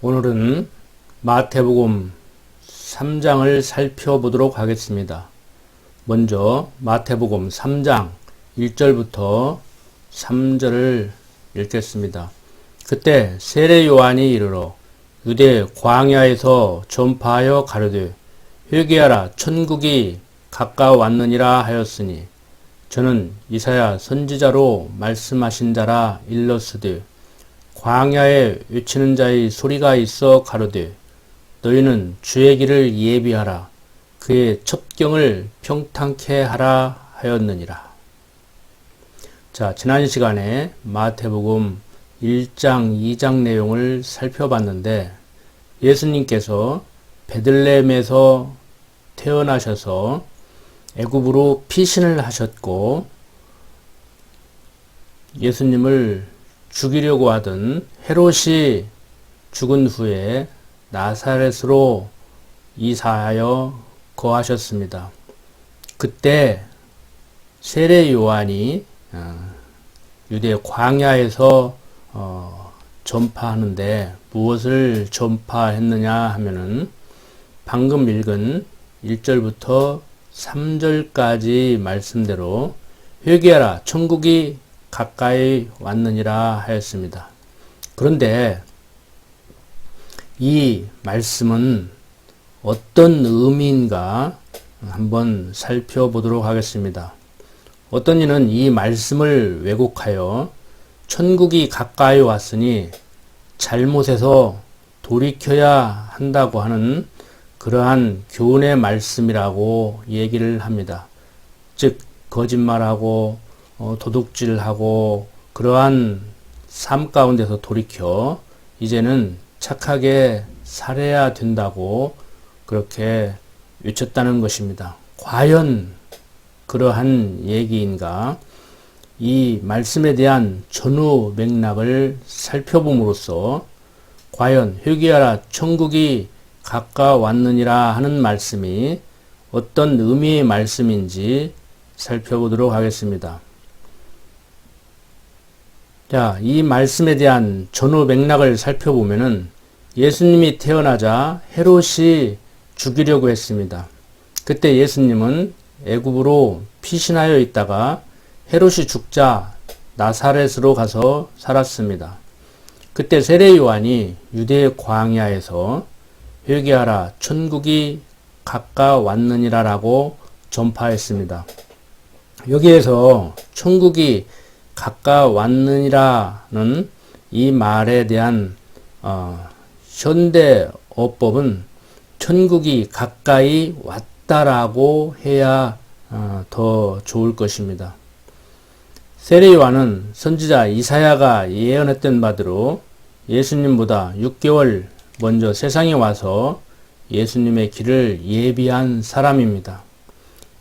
오늘은 마태복음 3장을 살펴보도록 하겠습니다. 먼저 마태복음 3장 1절부터 3절을 읽겠습니다. 그때 세례 요한이 이르러 유대 광야에서 전파하여 가르되 회개하라 천국이 가까웠느니라 하였으니 저는 이사야 선지자로 말씀하신 자라 일렀으되 광야에 외치는 자의 소리가 있어 가로되 너희는 주의 길을 예비하라 그의 첩경을 평탄케 하라 하였느니라. 자, 지난 시간에 마태복음 1장, 2장 내용을 살펴봤는데 예수님께서 베들레헴에서 태어나셔서 애굽으로 피신을 하셨고 예수님을 죽이려고 하던 헤롯이 죽은 후에 나사렛으로 이사하여 거하셨습니다. 그때 세례 요한이 유대 광야에서 전파하는데 무엇을 전파했느냐 하면은 방금 읽은 1절부터 3절까지 말씀대로 회개하라 천국이 가까이 왔느니라 하였습니다. 그런데 이 말씀은 어떤 의미인가 한번 살펴보도록 하겠습니다. 어떤 이는 이 말씀을 왜곡하여 천국이 가까이 왔으니 잘못해서 돌이켜야 한다고 하는 그러한 교훈의 말씀이라고 얘기를 합니다. 즉 거짓말하고 도둑질하고 그러한 삶 가운데서 돌이켜 이제는 착하게 살아야 된다고 그렇게 외쳤다는 것입니다. 과연 그러한 얘기인가? 이 말씀에 대한 전후 맥락을 살펴봄으로써 과연 회개하라 천국이 가까웠느니라 하는 말씀이 어떤 의미의 말씀인지 살펴보도록 하겠습니다. 자, 이 말씀에 대한 전후 맥락을 살펴보면은 예수님이 태어나자 헤롯이 죽이려고 했습니다. 그때 예수님은 애굽으로 피신하여 있다가 헤롯이 죽자 나사렛으로 가서 살았습니다. 그때 세례 요한이 유대 광야에서 회개하라 천국이 가까웠느니라라고 전파했습니다. 여기에서 천국이 가까웠느니라는 이 말에 대한 현대 어법은 천국이 가까이 왔다라고 해야 더 좋을 것입니다. 세례 요한은 선지자 이사야가 예언했던 바대로 예수님보다 6개월 먼저 세상에 와서 예수님의 길을 예비한 사람입니다.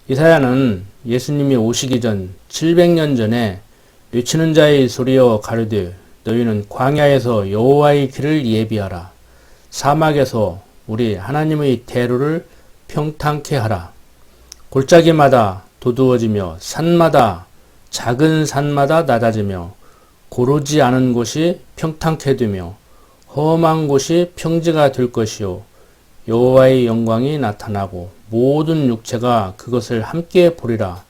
이사야는 예수님이 오시기 전 700년 전에 외치는 자의 소리여 가르되 너희는 광야에서 여호와의 길을 예비하라 사막에서 우리 하나님의 대로를 평탄케 하라 골짜기마다 도두어지며 산마다 작은 산마다 낮아지며 고르지 않은 곳이 평탄케 되며 험한 곳이 평지가 될 것이요 여호와의 영광이 나타나고 모든 육체가 그것을 함께 보리라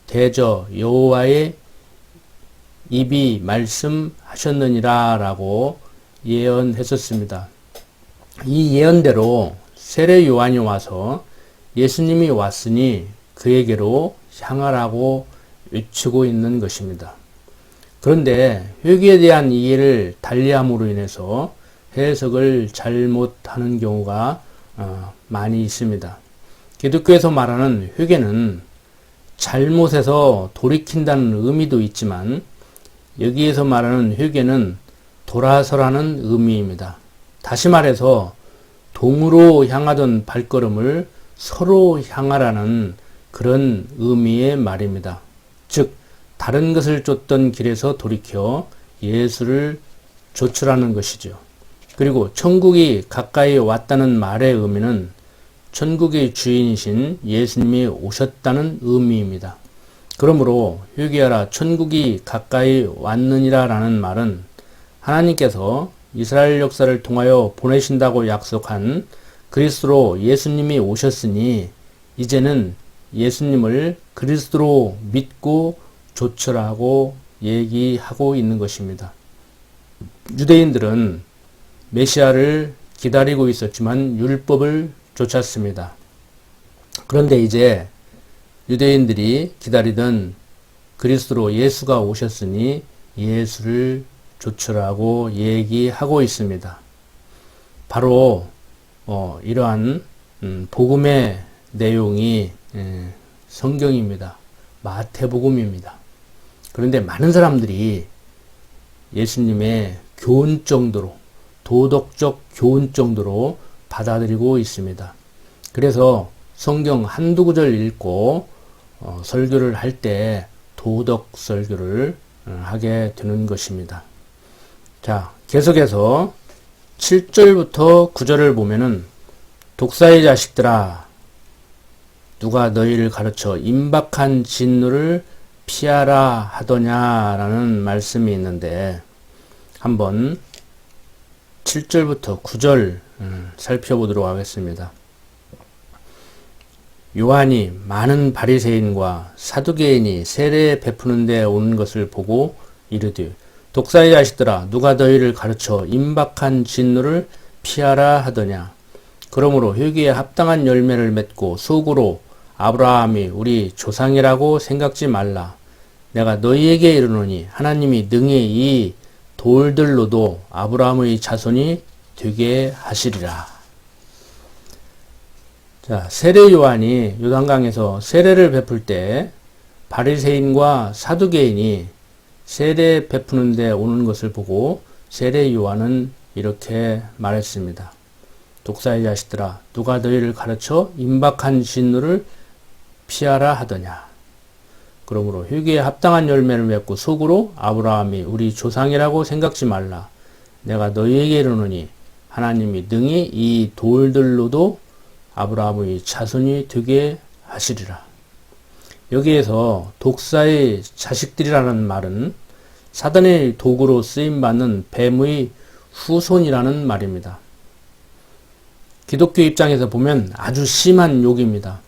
대저 여호와의 입이 말씀하셨느니라 라고 예언했었습니다. 이 예언대로 세례 요한이 와서 예수님이 왔으니 그에게로 향하라고 외치고 있는 것입니다. 그런데 회개에 대한 이해를 달리함으로 인해서 해석을 잘못하는 경우가 많이 있습니다. 기독교에서 말하는 회개는 잘못해서 돌이킨다는 의미도 있지만 여기에서 말하는 회개는 돌아서라는 의미입니다. 다시 말해서 동으로 향하던 발걸음을 서로 향하라는 그런 의미의 말입니다. 즉 다른 것을 쫓던 길에서 돌이켜 예수를 좇으라는 것이죠. 그리고 천국이 가까이 왔다는 말의 의미는 천국의 주인이신 예수님이 오셨다는 의미입니다. 그러므로 회개하라 천국이 가까이 왔느니라 라는 말은 하나님께서 이스라엘 역사를 통하여 보내신다고 약속한 그리스도로 예수님이 오셨으니 이제는 예수님을 그리스도로 믿고 조철하고 얘기하고 있는 것입니다. 유대인들은 메시아를 기다리고 있었지만 율법을 쫓았습니다. 그런데 이제 유대인들이 기다리던 그리스도로 예수가 오셨으니 예수를 조철하고 얘기하고 있습니다. 바로 이러한 복음의 내용이 성경입니다. 마태복음입니다. 그런데 많은 사람들이 예수님의 교훈 정도로, 도덕적 교훈 정도로 받아들이고 있습니다. 그래서 성경 한두 구절 읽고 설교를 할 때 도덕 설교를 하게 되는 것입니다. 자, 계속해서 7절부터 9절을 보면은 독사의 자식들아 누가 너희를 가르쳐 임박한 진노를 피하라 하더냐라는 말씀이 있는데 한번 7절부터 9절 살펴보도록 하겠습니다. 요한이 많은 바리새인과 사두개인이 세례 베푸는 데 오는 것을 보고 이르되 독사의 자식들아 누가 너희를 가르쳐 임박한 진노를 피하라 하더냐. 그러므로 회개에 합당한 열매를 맺고 속으로 아브라함이 우리 조상이라고 생각지 말라. 내가 너희에게 이르노니 하나님이 능히 이 돌들로도 아브라함의 자손이 되게 하시리라. 자, 세례 요한이 요단강에서 세례를 베풀 때 바리새인과 사두개인이 세례 베푸는 데 오는 것을 보고 세례 요한은 이렇게 말했습니다. 독사의 자식들아 누가 너희를 가르쳐 임박한 진노를 피하라 하더냐. 그러므로 회개에 합당한 열매를 맺고 속으로 아브라함이 우리 조상이라고 생각지 말라. 내가 너희에게 이르노니 하나님이 능히 이 돌들로도 아브라함의 자손이 되게 하시리라. 여기에서 독사의 자식들이라는 말은 사단의 도구로 쓰임받는 뱀의 후손이라는 말입니다. 기독교 입장에서 보면 아주 심한 욕입니다.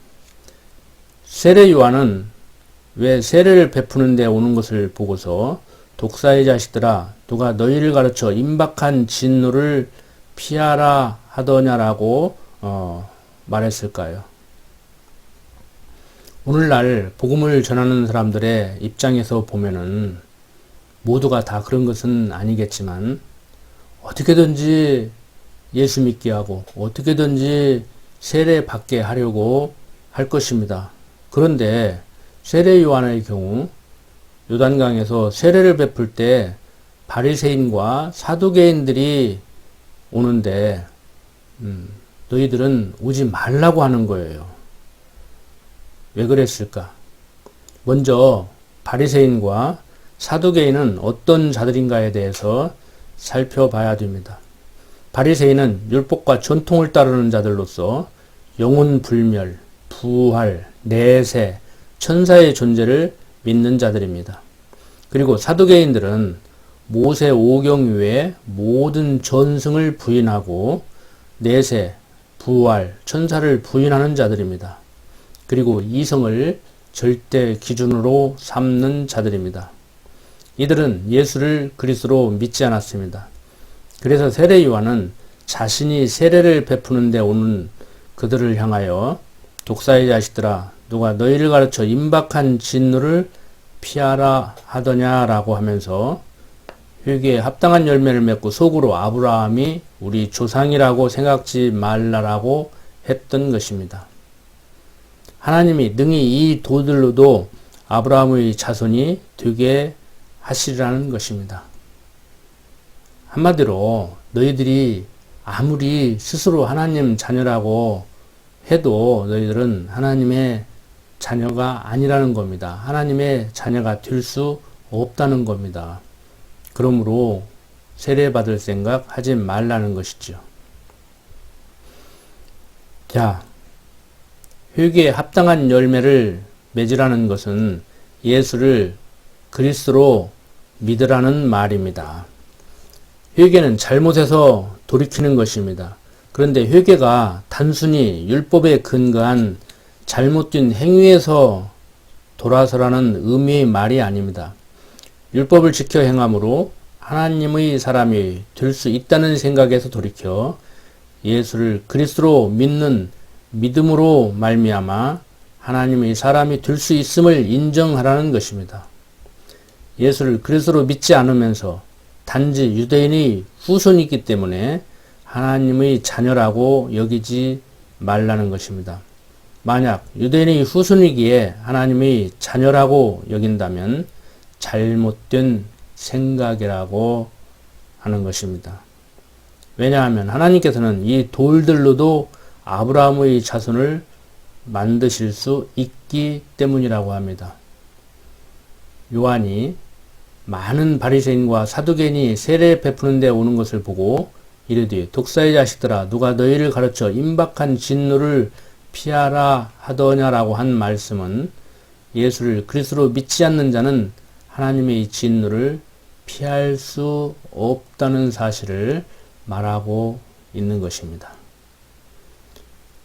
세례 요한은 왜 세례를 베푸는 데 오는 것을 보고서 독사의 자식들아 누가 너희를 가르쳐 임박한 진노를 피하라 하더냐라고 말했을까요? 오늘날 복음을 전하는 사람들의 입장에서 보면은 모두가 다 그런 것은 아니겠지만 어떻게든지 예수 믿게 하고 어떻게든지 세례 받게 하려고 할 것입니다. 그런데 세례 요한의 경우 요단강에서 세례를 베풀 때 바리새인과 사두개인들이 오는데 너희들은 오지 말라고 하는 거예요. 왜 그랬을까? 먼저 바리새인과 사두개인은 어떤 자들인가에 대해서 살펴봐야 됩니다. 바리새인은 율법과 전통을 따르는 자들로서 영혼 불멸, 부활, 내세, 천사의 존재를 믿는 자들입니다. 그리고 사두개인들은 모세 오경 외에 모든 전승을 부인하고 내세, 부활, 천사를 부인하는 자들입니다. 그리고 이성을 절대 기준으로 삼는 자들입니다. 이들은 예수를 그리스도로 믿지 않았습니다. 그래서 세례 요한은 자신이 세례를 베푸는 데 오는 그들을 향하여 독사의 자식들아 누가 너희를 가르쳐 임박한 진노를 피하라 하더냐라고 하면서 회개에 합당한 열매를 맺고 속으로 아브라함이 우리 조상이라고 생각지 말라라고 했던 것입니다. 하나님이 능히 이 돌들로도 아브라함의 자손이 되게 하시리라는 것입니다. 한마디로 너희들이 아무리 스스로 하나님 자녀라고 해도 너희들은 하나님의 자녀가 아니라는 겁니다. 하나님의 자녀가 될 수 없다는 겁니다. 그러므로 세례받을 생각 하지 말라는 것이죠. 자, 회개에 합당한 열매를 맺으라는 것은 예수를 그리스도로 믿으라는 말입니다. 회개는 잘못해서 돌이키는 것입니다. 그런데 회개가 단순히 율법에 근거한 잘못된 행위에서 돌아서라는 의미의 말이 아닙니다. 율법을 지켜 행함으로 하나님의 사람이 될 수 있다는 생각에서 돌이켜 예수를 그리스도로 믿는 믿음으로 말미암아 하나님의 사람이 될 수 있음을 인정하라는 것입니다. 예수를 그리스도로 믿지 않으면서 단지 유대인의 후손이기 때문에 하나님의 자녀라고 여기지 말라는 것입니다. 만약 유대인의 후손이기에 하나님의 자녀라고 여긴다면 잘못된 생각이라고 하는 것입니다. 왜냐하면 하나님께서는 이 돌들로도 아브라함의 자손을 만드실 수 있기 때문이라고 합니다. 요한이 많은 바리새인과 사두개인이 세례 베푸는 데 오는 것을 보고 이르되 독사의 자식들아 누가 너희를 가르쳐 임박한 진노를 피하라 하더냐라고 한 말씀은 예수를 그리스도로 믿지 않는 자는 하나님의 진노를 피할 수 없다는 사실을 말하고 있는 것입니다.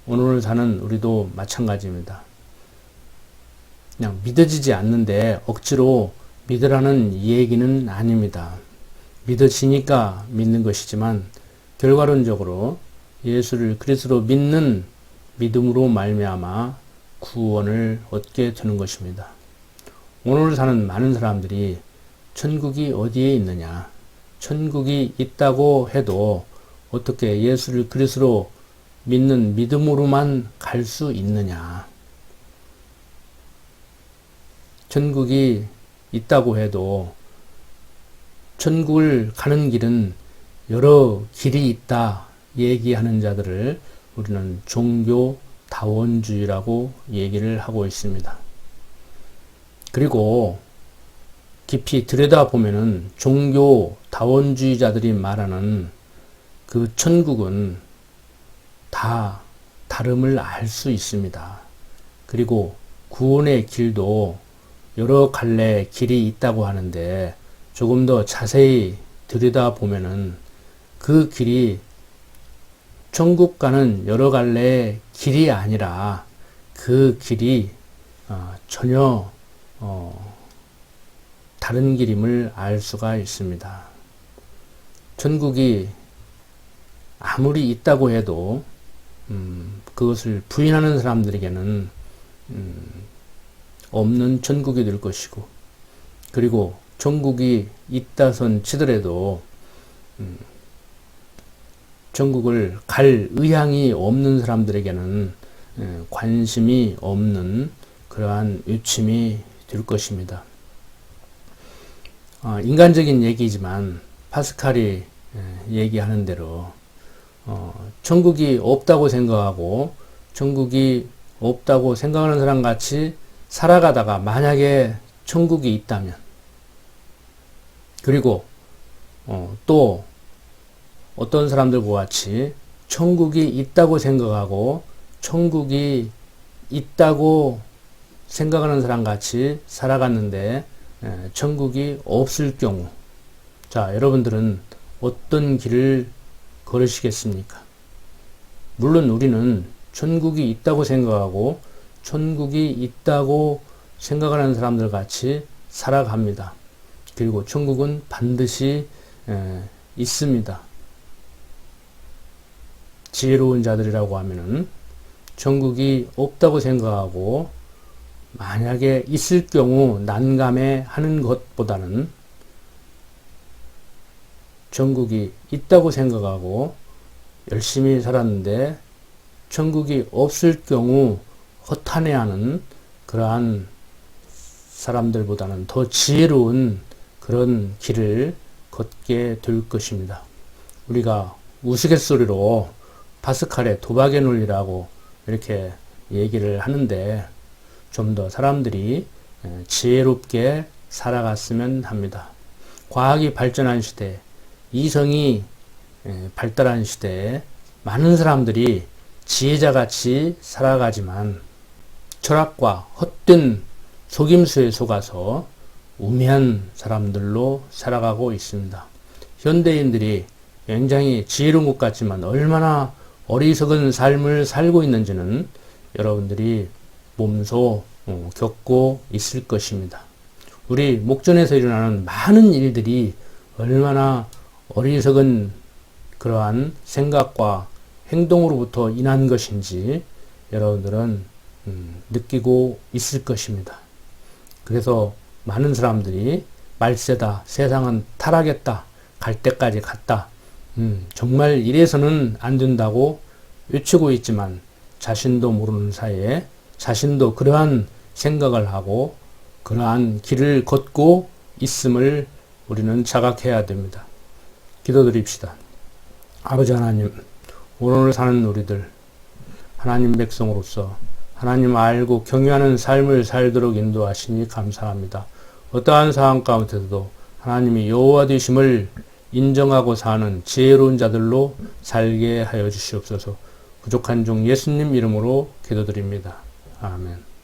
오늘 사는 우리도 마찬가지입니다. 그냥 믿어지지 않는데 억지로 믿으라는 얘기는 아닙니다. 믿어지니까 믿는 것이지만 결과론적으로 예수를 그리스도로 믿는 믿음으로 말미암아 구원을 얻게 되는 것입니다. 오늘 사는 많은 사람들이 천국이 어디에 있느냐, 천국이 있다고 해도 어떻게 예수를 그리스도로 믿는 믿음으로만 갈 수 있느냐. 천국이 있다고 해도 천국을 가는 길은 여러 길이 있다 얘기하는 자들을 우리는 종교다원주의라고 얘기를 하고 있습니다. 그리고 깊이 들여다보면은 종교다원주의자들이 말하는 그 천국은 다 다름을 알 수 있습니다. 그리고 구원의 길도 여러 갈래 길이 있다고 하는데 조금 더 자세히 들여다보면은 그 길이 천국 가는 여러 갈래의 길이 아니라 그 길이 전혀 다른 길임을 알 수가 있습니다. 천국이 아무리 있다고 해도 그것을 부인하는 사람들에게는 없는 천국이 될 것이고, 그리고 천국이 있다선 치더라도 천국을 갈 의향이 없는 사람들에게는 관심이 없는 그러한 요침이 될 것입니다. 인간적인 얘기지만 파스칼이 얘기하는 대로 천국이 없다고 생각하고 천국이 없다고 생각하는 사람 같이 살아가다가 만약에 천국이 있다면, 그리고 또 어떤 사람들과 같이 천국이 있다고 생각하고 천국이 있다고 생각하는 사람 같이 살아갔는데 천국이 없을 경우, 자, 여러분들은 어떤 길을 걸으시겠습니까? 물론 우리는 천국이 있다고 생각하고 천국이 있다고 생각하는 사람들 같이 살아갑니다. 그리고 천국은 반드시 있습니다. 지혜로운 자들이라고 하면은 천국이 없다고 생각하고 만약에 있을 경우 난감해 하는 것보다는 천국이 있다고 생각하고 열심히 살았는데 천국이 없을 경우 허탄해하는 그러한 사람들보다는 더 지혜로운 그런 길을 걷게 될 것입니다. 우리가 우스갯소리로 파스칼의 도박의 논리라고 이렇게 얘기를 하는데 좀 더 사람들이 지혜롭게 살아갔으면 합니다. 과학이 발전한 시대, 이성이 발달한 시대에 많은 사람들이 지혜자같이 살아가지만 철학과 헛된 속임수에 속아서 우매한 사람들로 살아가고 있습니다. 현대인들이 굉장히 지혜로운 것 같지만 얼마나 어리석은 삶을 살고 있는지는 여러분들이 몸소 겪고 있을 것입니다. 우리 목전에서 일어나는 많은 일들이 얼마나 어리석은 그러한 생각과 행동으로부터 인한 것인지 여러분들은 느끼고 있을 것입니다. 그래서 많은 사람들이 말세다, 세상은 타락했다, 갈 때까지 갔다, 정말 이래서는 안 된다고 외치고 있지만 자신도 모르는 사이에 자신도 그러한 생각을 하고 그러한 길을 걷고 있음을 우리는 자각해야 됩니다. 기도드립시다. 아버지 하나님, 오늘 사는 우리들 하나님 백성으로서 하나님 알고 경외하는 삶을 살도록 인도하시니 감사합니다. 어떠한 상황 가운데서도 하나님이 여호와 되심을 인정하고 사는 지혜로운 자들로 살게 하여 주시옵소서. 부족한 종 예수님 이름으로 기도드립니다. 아멘.